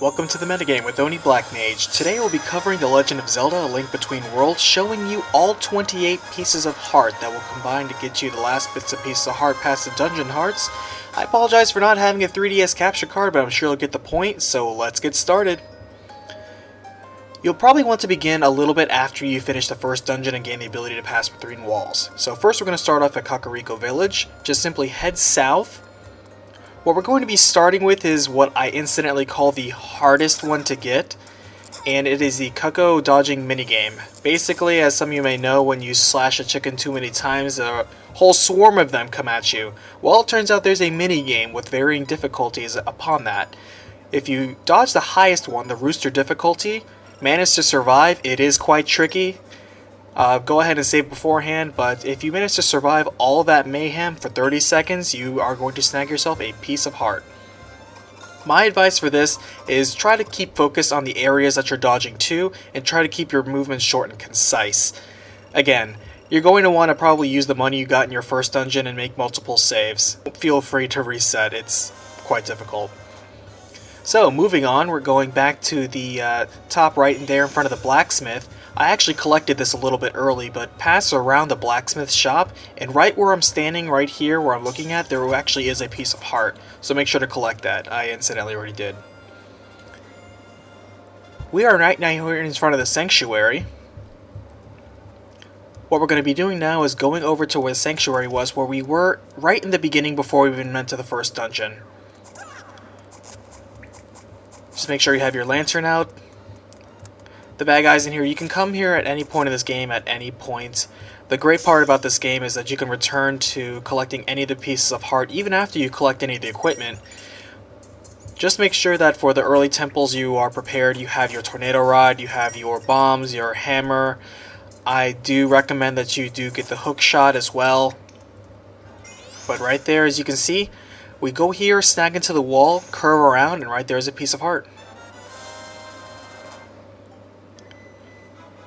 Welcome to the Metagame with Oni Black Mage. Today we'll be covering The Legend of Zelda: A Link Between Worlds, showing you all 28 pieces of heart that will combine to get you the last bits of pieces of heart past the dungeon hearts. I apologize for not having a 3DS capture card, but I'm sure you'll get the point, so let's get started. You'll probably want to begin a little bit after you finish the first dungeon and gain the ability to pass between walls. So first we're going to start off at Kakariko Village. Just simply head south. What we're going to be starting with is what I incidentally call the hardest one to get, and it is the cucco dodging minigame. Basically, as some of you may know, when you slash a chicken too many times, a whole swarm of them come at you. Well, it turns out there's a minigame with varying difficulties upon that. If you dodge the highest one, the rooster difficulty, manage to survive, it is quite tricky. Go ahead and save beforehand, but if you manage to survive all that mayhem for 30 seconds, you are going to snag yourself a piece of heart. My advice for this is try to keep focused on the areas that you're dodging to, and try to keep your movements short and concise. Again, you're going to want to probably use the money you got in your first dungeon and make multiple saves. Feel free to reset, it's quite difficult. So, moving on, we're going back to the top right and there in front of the blacksmith. I actually collected this a little bit early, but pass around the blacksmith shop, and right where I'm standing, right here where I'm looking at, there actually is a piece of heart. So make sure to collect that. I incidentally already did. We are right now here in front of the sanctuary. What we're going to be doing now is going over to where the sanctuary was, where we were right in the beginning before we even went to the first dungeon. Just make sure you have your lantern out. The bad guys in here, you can come here at any point in this game, at any point. The great part about this game is that you can return to collecting any of the pieces of heart, even after you collect any of the equipment. Just make sure that for the early temples you are prepared. You have your tornado rod, you have your bombs, your hammer. I do recommend that you do get the hook shot as well. But right there, as you can see, we go here, snag into the wall, curve around, and right there is a piece of heart.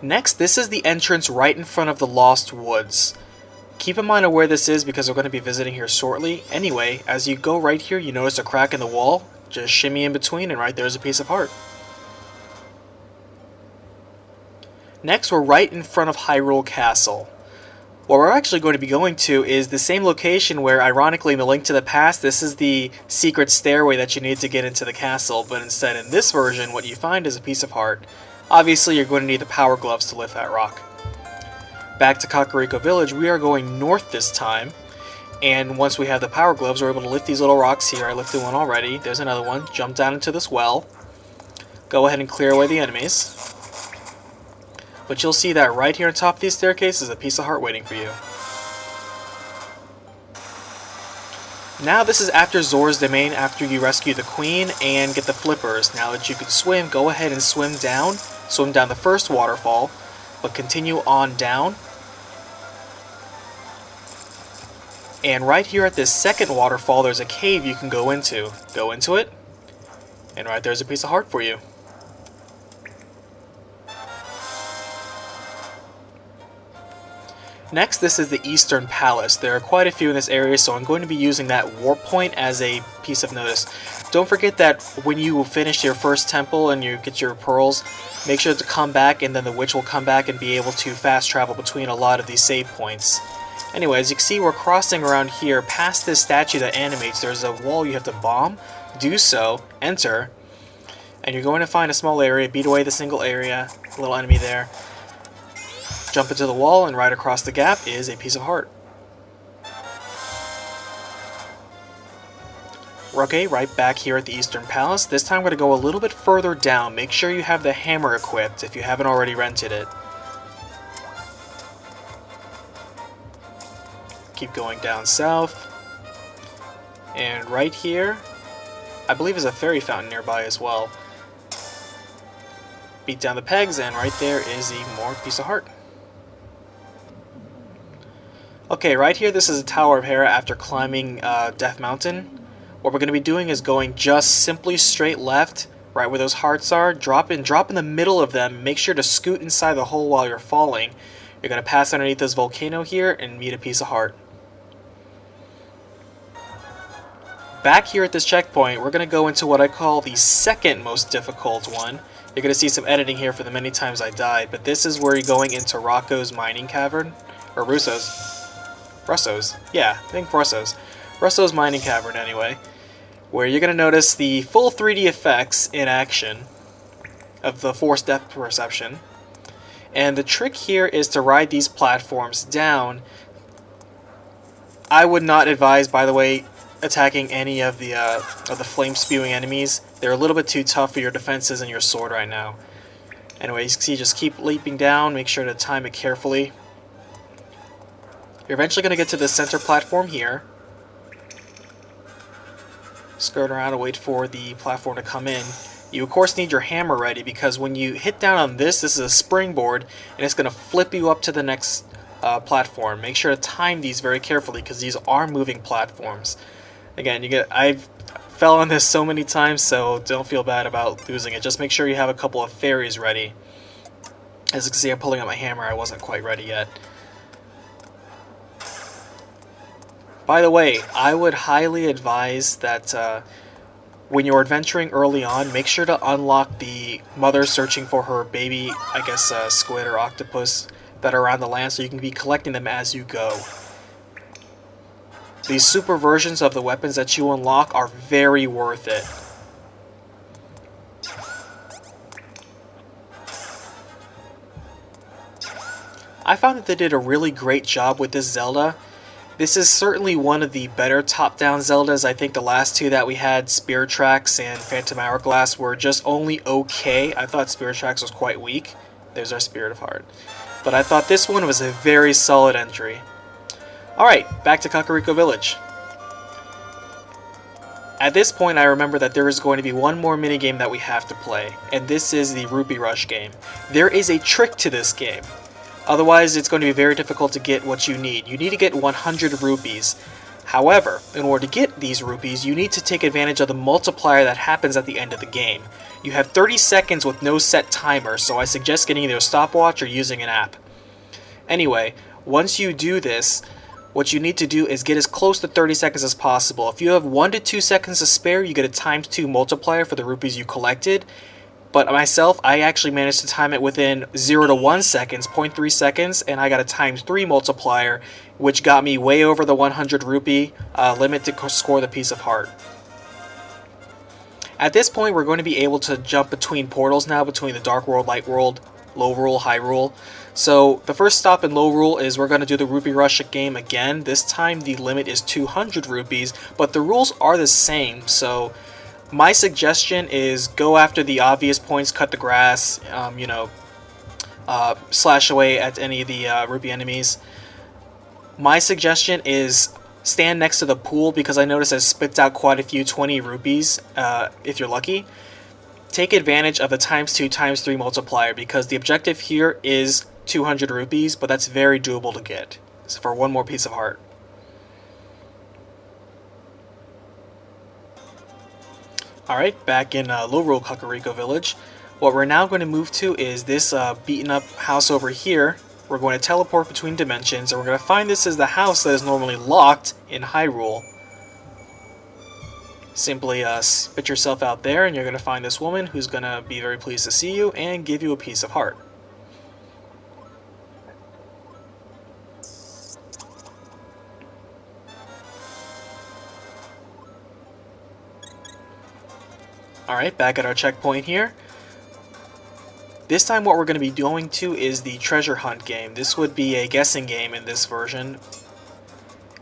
Next, this is the entrance right in front of the Lost Woods. Keep in mind of where this is because we're going to be visiting here shortly. Anyway, as you go right here, you notice a crack in the wall. Just shimmy in between, and right there's a piece of heart. Next, we're right in front of Hyrule Castle. What we're actually going to be going to is the same location where, ironically, in the Link to the Past, this is the secret stairway that you need to get into the castle, but instead in this version, what you find is a piece of heart. Obviously, you're going to need the power gloves to lift that rock. Back to Kakariko Village, we are going north this time, and once we have the power gloves, we're able to lift these little rocks here. I lifted one already. There's another one. Jump down into this well. Go ahead and clear away the enemies. But you'll see that right here on top of these staircases is a piece of heart waiting for you. Now this is after Zora's Domain, after you rescue the queen and get the flippers. Now that you can swim, go ahead and swim down. Swim down the first waterfall, but continue on down. And right here at this second waterfall, there's a cave you can go into. Go into it, and right there's a piece of heart for you. Next, this is the Eastern Palace. There are quite a few in this area, so I'm going to be using that warp point as a piece of notice. Don't forget that when you finish your first temple and you get your pearls, make sure to come back, and then the witch will come back and be able to fast travel between a lot of these save points. Anyway, as you can see, we're crossing around here past this statue that animates. There's a wall you have to bomb. Do so, enter, and you're going to find a small area, beat away the single area, little enemy there. Jump into the wall, and right across the gap is a piece of heart. Okay, right back here at the Eastern Palace. This time we're going to go a little bit further down. Make sure you have the hammer equipped if you haven't already rented it. Keep going down south. And right here, I believe is a fairy fountain nearby as well. Beat down the pegs, and right there is a more piece of heart. Okay, right here, this is a Tower of Hera after climbing Death Mountain. What we're going to be doing is going just simply straight left, right where those hearts are. Drop in the middle of them. Make sure to scoot inside the hole while you're falling. You're going to pass underneath this volcano here and meet a piece of heart. back here at this checkpoint, we're going to go into what I call the second most difficult one. You're going to see some editing here for the many times I died, but this is where you're going into Rocco's mining cavern, or Russo's, yeah, I think Russo's mining cavern anyway, where you're going to notice the full 3D effects in action of the forced depth perception. And the trick here is to ride these platforms down. I would not advise, by the way, attacking any of the flame-spewing enemies. They're a little bit too tough for your defenses and your sword right now. Anyway, you see, just keep leaping down, make sure to time it carefully. You're eventually going to get to the center platform here. Skirt around and wait for the platform to come in. You of course need your hammer ready, because when you hit down on this is a springboard, and it's going to flip you up to the next platform. Make sure to time these very carefully, because these are moving platforms. Again, I've fell on this so many times, so don't feel bad about losing it. Just make sure you have a couple of fairies ready. As you can see, I'm pulling out my hammer. I wasn't quite ready yet. By the way, I would highly advise that when you're adventuring early on, make sure to unlock the mother searching for her baby, I guess squid or octopus, that are around the land, so you can be collecting them as you go. These super versions of the weapons that you unlock are very worth it. I found that they did a really great job with this Zelda. This is certainly one of the better top-down Zeldas. I think the last two that we had, Spirit Tracks and Phantom Hourglass, were just only okay. I thought Spirit Tracks was quite weak. There's our Spirit of Heart. But I thought this one was a very solid entry. Alright, back to Kakariko Village. At this point, I remember that there is going to be one more minigame that we have to play, and this is the Rupee Rush game. There is a trick to this game. Otherwise, it's going to be very difficult to get what you need. You need to get 100 rupees. However, in order to get these rupees, you need to take advantage of the multiplier that happens at the end of the game. You have 30 seconds with no set timer, so I suggest getting either a stopwatch or using an app. Anyway, once you do this, what you need to do is get as close to 30 seconds as possible. If you have 1 to 2 seconds to spare, you get a ×2 multiplier for the rupees you collected. But myself, I actually managed to time it within 0 to 1 seconds, 0.3 seconds, and I got a ×3 multiplier, which got me way over the 100 rupee limit to score the piece of heart. At this point, we're going to be able to jump between portals now, between the Dark World, Light World, Low Rule, High Rule. So the first stop in Low Rule is we're going to do the Rupee Rush game again. This time the limit is 200 rupees, but the rules are the same. So my suggestion is go after the obvious points, cut the grass, slash away at any of the rupee enemies. My suggestion is stand next to the pool, because I noticed it spits out quite a few 20 rupees if you're lucky. Take advantage of the ×2, ×3 multiplier, because the objective here is 200 rupees, but that's very doable to get. So for one more piece of heart. Alright, back in Low Rule Kakariko Village. What we're now going to move to is this beaten up house over here. We're going to teleport between dimensions, and we're going to find this is the house that is normally locked in High Rule. Simply spit yourself out there, and you're going to find this woman who's going to be very pleased to see you and give you a piece of heart. Alright, back at our checkpoint here. This time what we're going to be going to is the treasure hunt game. This would be a guessing game in this version.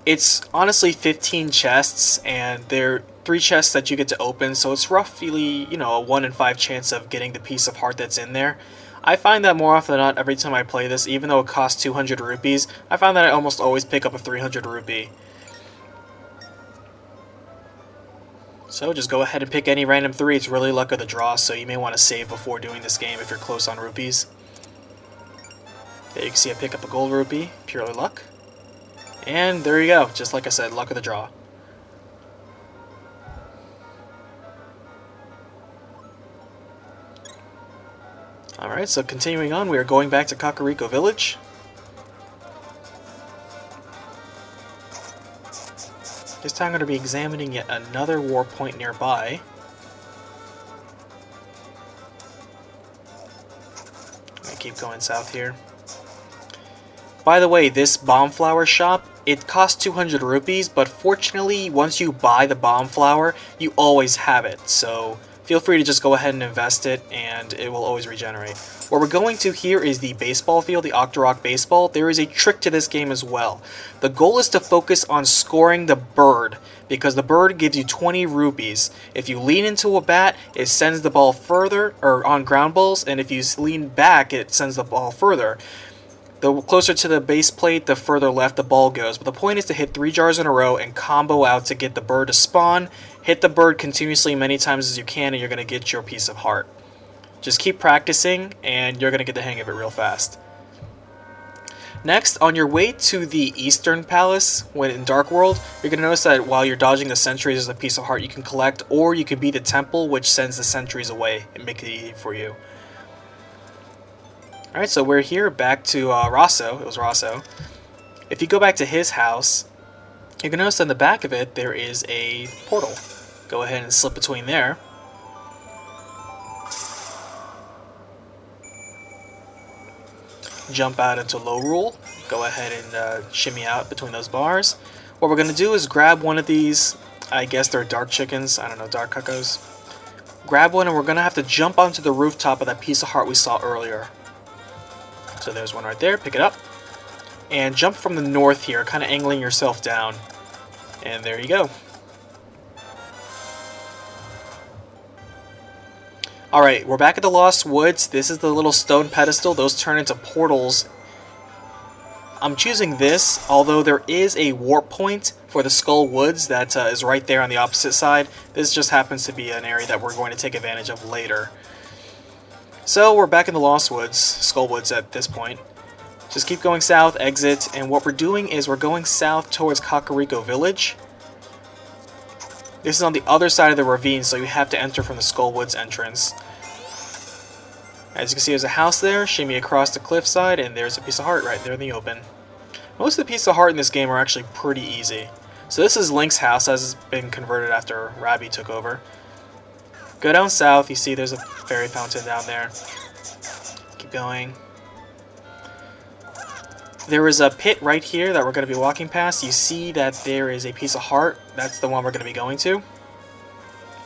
It's honestly 15 chests, and there are 3 chests that you get to open, so it's roughly, a 1 in 5 chance of getting the piece of heart that's in there. I find that more often than not every time I play this, even though it costs 200 rupees, I find that I almost always pick up a 300 rupee. So just go ahead and pick any random 3. It's really luck of the draw, so you may want to save before doing this game if you're close on rupees. There you can see I pick up a gold rupee, purely luck. And there you go, just like I said, luck of the draw. Alright, so continuing on, we are going back to Kakariko Village. This time I'm going to be examining yet another war point nearby. I'm going to keep going south here. By the way, this bomb flower shop, it costs 200 rupees, but fortunately, once you buy the bomb flower, you always have it. So feel free to just go ahead and invest it, and it will always regenerate. What we're going to here is the baseball field, the octorock baseball. There is a trick to this game as well. The goal is to focus on scoring the bird, because the bird gives you 20 rupees. If you lean into a bat, it sends the ball further, or on ground balls, and if you lean back, it sends the ball further. The closer to the base plate, the further left the ball goes. But the point is to hit 3 jars in a row and combo out to get the bird to spawn. Hit the bird continuously many times as you can, and you're going to get your piece of heart. Just keep practicing, and you're going to get the hang of it real fast. Next, on your way to the Eastern Palace, when in Dark World, you're going to notice that while you're dodging the sentries, there's a piece of heart you can collect, or you can be the temple, which sends the sentries away and make it easy for you. Alright, so we're here back to Rosso. It was Rosso. If you go back to his house, you can notice on the back of it there is a portal. Go ahead and slip between there. Jump out into low rule. Go ahead and shimmy out between those bars. What we're going to do is grab one of these, I guess they're dark chickens, I don't know, dark cuccos. Grab one, and we're going to have to jump onto the rooftop of that piece of heart we saw earlier. So there's one right there, pick it up. And jump from the north here, kind of angling yourself down. And there you go. Alright, we're back at the Lost Woods. This is the little stone pedestal. Those turn into portals. I'm choosing this, although there is a warp point for the Skull Woods that is right there on the opposite side. This just happens to be an area that we're going to take advantage of later. So we're back in the Lost Woods, Skull Woods at this point. Just keep going south, exit, and what we're doing is we're going south towards Kakariko Village. This is on the other side of the ravine, so you have to enter from the Skull Woods entrance. As you can see, there's a house there, shimmy across the cliffside, and there's a piece of heart right there in the open. Most of the pieces of heart in this game are actually pretty easy. So this is Link's house, as it's been converted after Rabi took over. Go down south, you see there's a fairy fountain down there. Keep going. There is a pit right here that we're going to be walking past. You see that there is a piece of heart. That's the one we're going to be going to.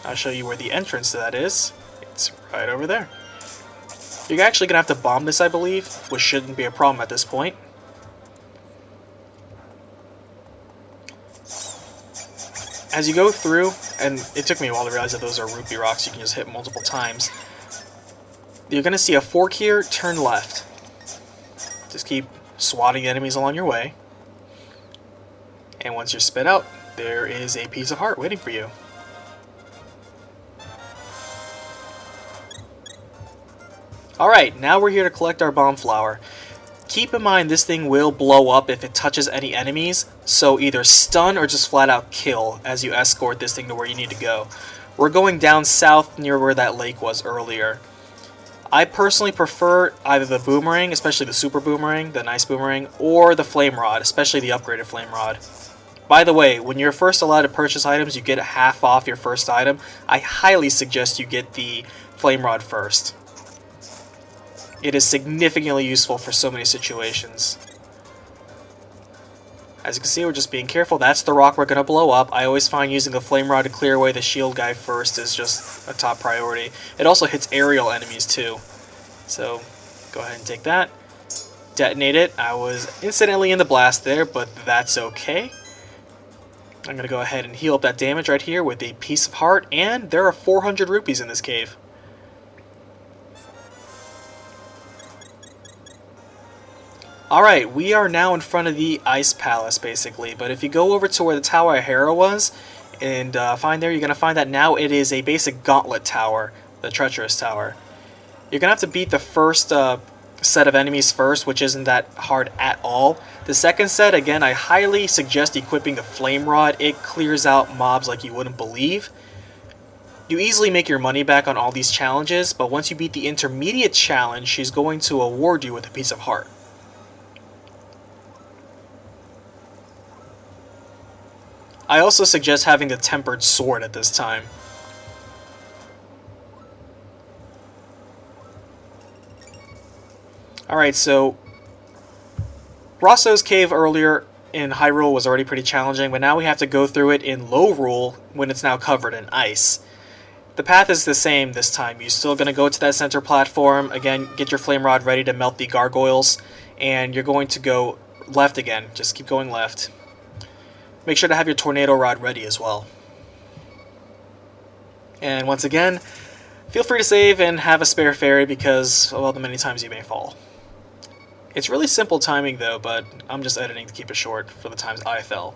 I'll show you where the entrance to that is. It's right over there. You're actually going to have to bomb this, I believe, which shouldn't be a problem at this point. As you go through, and it took me a while to realize that those are rupee rocks, you can just hit multiple times. You're going to see a fork here, turn left. Just keep swatting enemies along your way. And once you're spit out, there is a piece of heart waiting for you. Alright, now we're here to collect our bomb flower. Keep in mind this thing will blow up if it touches any enemies, so either stun or just flat out kill as you escort this thing to where you need to go. We're going down south near where that lake was earlier. I personally prefer either the boomerang, especially the super boomerang, the nice boomerang, or the flame rod, especially the upgraded flame rod. By the way, when you're first allowed to purchase items, you get half off your first item. I highly suggest you get the flame rod first. It is significantly useful for so many situations. As you can see, we're just being careful. That's the rock we're going to blow up. I always find using the flame rod to clear away the shield guy first is just a top priority. It also hits aerial enemies too. So, go ahead and take that. Detonate it. I was incidentally in the blast there, but that's okay. I'm going to go ahead and heal up that damage right here with a piece of heart, and there are 400 rupees in this cave. Alright, we are now in front of the Ice Palace, basically, but if you go over to where the Tower of Hera was, and find there, you're going to find that now it is a basic gauntlet tower, the Treacherous Tower. You're going to have to beat the first set of enemies first, which isn't that hard at all. The second set, again, I highly suggest equipping the Flame Rod. It clears out mobs like you wouldn't believe. You easily make your money back on all these challenges, but once you beat the intermediate challenge, she's going to award you with a piece of heart. I also suggest having the tempered sword at this time. Alright, so Rosso's Cave earlier in Hyrule was already pretty challenging, but now we have to go through it in Lorule when it's now covered in ice. The path is the same this time. You're still going to go to that center platform, again, get your flame rod ready to melt the gargoyles, and you're going to go left again. Just keep going left. Make sure to have your tornado rod ready as well. And once again, feel free to save and have a spare fairy because of all the many times you may fall. It's really simple timing though, but I'm just editing to keep it short for the times I fell.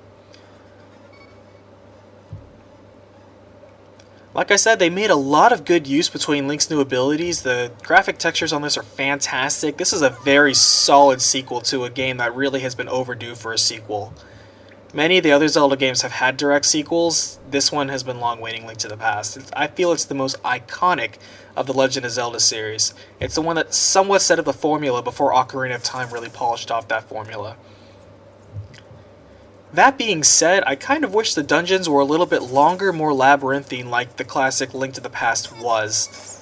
Like I said, they made a lot of good use between Link's new abilities. The graphic textures on this are fantastic. This is a very solid sequel to a game that really has been overdue for a sequel. Many of the other Zelda games have had direct sequels. This one has been long waiting, Link to the Past. I feel it's the most iconic of the Legend of Zelda series. It's the one that somewhat set up the formula before Ocarina of Time really polished off that formula. That being said, I kind of wish the dungeons were a little bit longer, more labyrinthine like the classic Link to the Past was.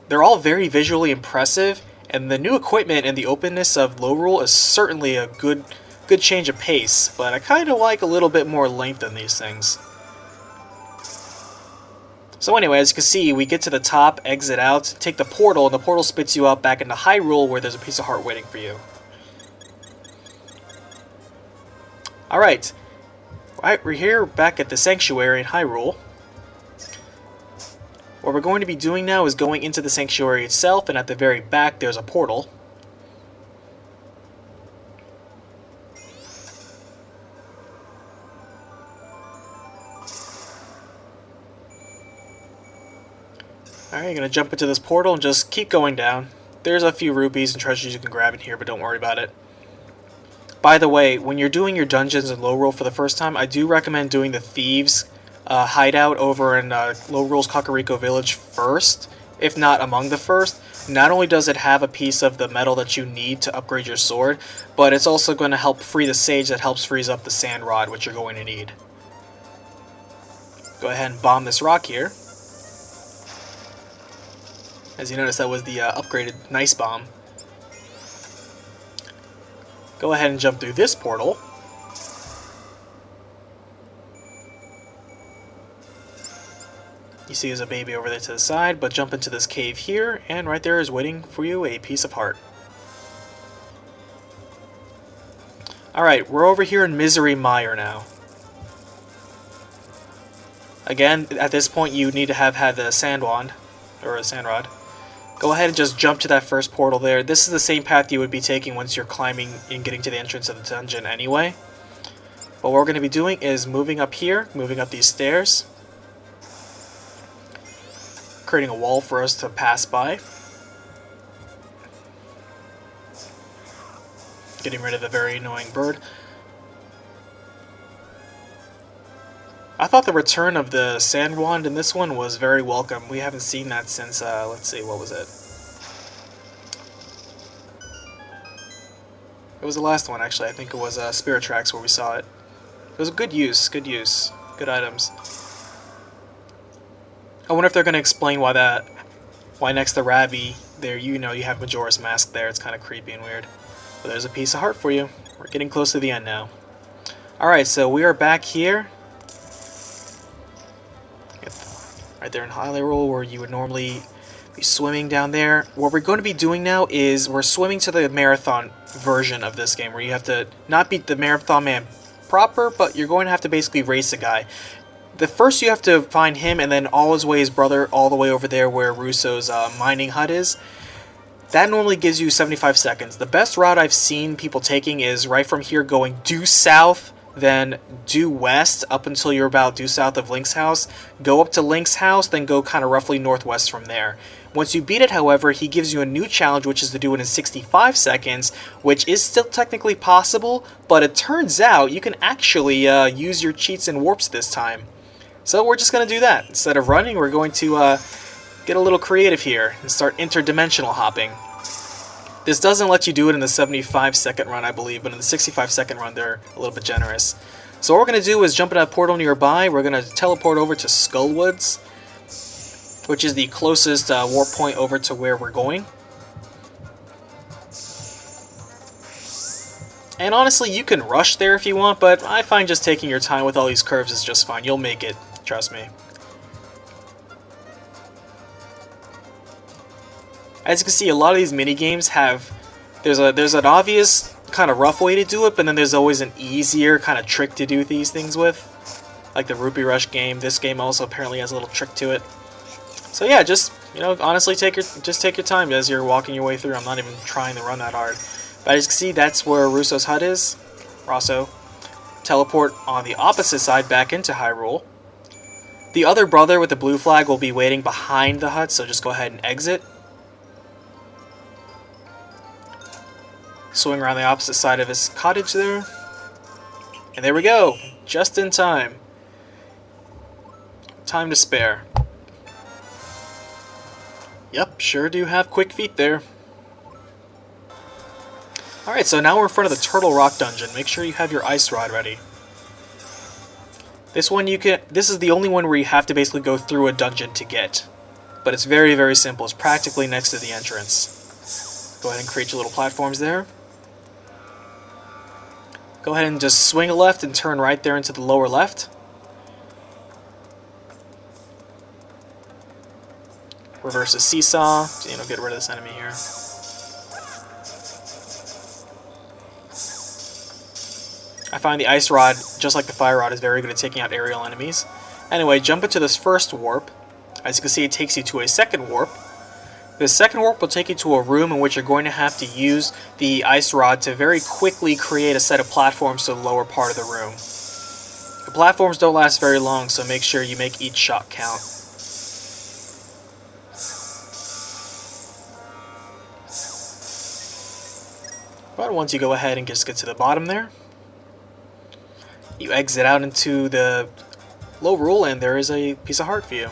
They're all very visually impressive, and the new equipment and the openness of Lorule is certainly a good change of pace, but I kind of like a little bit more length in these things. So anyway, as you can see, we get to the top, exit out, take the portal, and the portal spits you out back into Hyrule where there's a piece of heart waiting for you. Alright, we're here back at the Sanctuary in Hyrule. What we're going to be doing now is going into the Sanctuary itself, and at the very back there's a portal. Alright, you're going to jump into this portal and just keep going down. There's a few rupees and treasures you can grab in here, but don't worry about it. By the way, when you're doing your dungeons in Lorule for the first time, I do recommend doing the Thieves' hideout over in Lorule's Kakariko Village first, if not among the first. Not only does it have a piece of the metal that you need to upgrade your sword, but it's also going to help free the sage that helps freeze up the sand rod, which you're going to need. Go ahead and bomb this rock here. As you notice, that was the upgraded Nice Bomb. Go ahead and jump through this portal. You see there's a baby over there to the side, but jump into this cave here, and right there is waiting for you a piece of heart. Alright, we're over here in Misery Mire now. Again, at this point you need to have had the sand wand, or a sand rod. Go ahead and just jump to that first portal there. This is the same path you would be taking once you're climbing and getting to the entrance of the dungeon anyway. But what we're going to be doing is moving up here, moving up these stairs, creating a wall for us to pass by. Getting rid of a very annoying bird. I thought the return of the sand wand in this one was very welcome. We haven't seen that since, let's see, what was it? It was the last one, actually. I think it was Spirit Tracks where we saw it. It was a good use, good items. I wonder if they're going to explain why next to Rabby, there, you have Majora's Mask there. It's kind of creepy and weird. But there's a piece of heart for you. We're getting close to the end now. Alright, so we are back here. Right there in Hyrule, where you would normally be swimming down there. What we're going to be doing now is we're swimming to the marathon version of this game, where you have to not beat the Marathon Man proper, but you're going to have to basically race a guy. The first you have to find him, and then Always brother all the way over there where Russo's mining hut is. That normally gives you 75 seconds. The best route I've seen people taking is right from here going due south, then due west up until you're about due south of Link's house. Go up to Link's house, then go kind of roughly northwest from there. Once you beat it, however, he gives you a new challenge, which is to do it in 65 seconds, which is still technically possible, but it turns out you can actually use your cheats and warps this time. So we're just going to do that. Instead of running, we're going to get a little creative here and start interdimensional hopping. This doesn't let you do it in the 75-second run, I believe, but in the 65-second run, they're a little bit generous. So what we're going to do is jump in a portal nearby. We're going to teleport over to Skullwoods, which is the closest warp point over to where we're going. And honestly, you can rush there if you want, but I find just taking your time with all these curves is just fine. You'll make it, trust me. As you can see, a lot of these mini-games have... There's an obvious kind of rough way to do it, but then there's always an easier kind of trick to do these things with. Like the Rupee Rush game. This game also apparently has a little trick to it. So yeah, just, you know, honestly, take your time as you're walking your way through. I'm not even trying to run that hard. But as you can see, that's where Russo's hut is. Rosso. Teleport on the opposite side back into Hyrule. The other brother with the blue flag will be waiting behind the hut, so just go ahead and exit. Swing around the opposite side of his cottage there. And there we go. Just in time. Time to spare. Yep, sure do have quick feet there. Alright, so now we're in front of the Turtle Rock dungeon. Make sure you have your ice rod ready. This is the only one where you have to basically go through a dungeon to get. But it's very, very simple. It's practically next to the entrance. Go ahead and create your little platforms there. Go ahead and just swing a left and turn right there into the lower left. Reverse the seesaw, you know, get rid of this enemy here. I find the ice rod, just like the fire rod, is very good at taking out aerial enemies. Anyway, jump into this first warp. As you can see, it takes you to a second warp. This second warp will take you to a room in which you're going to have to use the ice rod to very quickly create a set of platforms to the lower part of the room. The platforms don't last very long, so make sure you make each shot count. But once you go ahead and just get to the bottom there, you exit out into the low rule, and there is a piece of heart for you.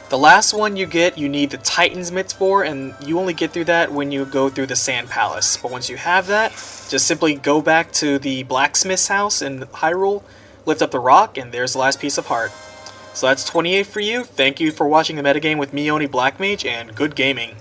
The last one you get, you need the Titan's Mitts for, and you only get through that when you go through the Sand Palace. But once you have that, just simply go back to the blacksmith's house in Hyrule, lift up the rock, and there's the last piece of heart. So that's 28 for you. Thank you for watching the metagame with me, Oni Black Mage, and good gaming.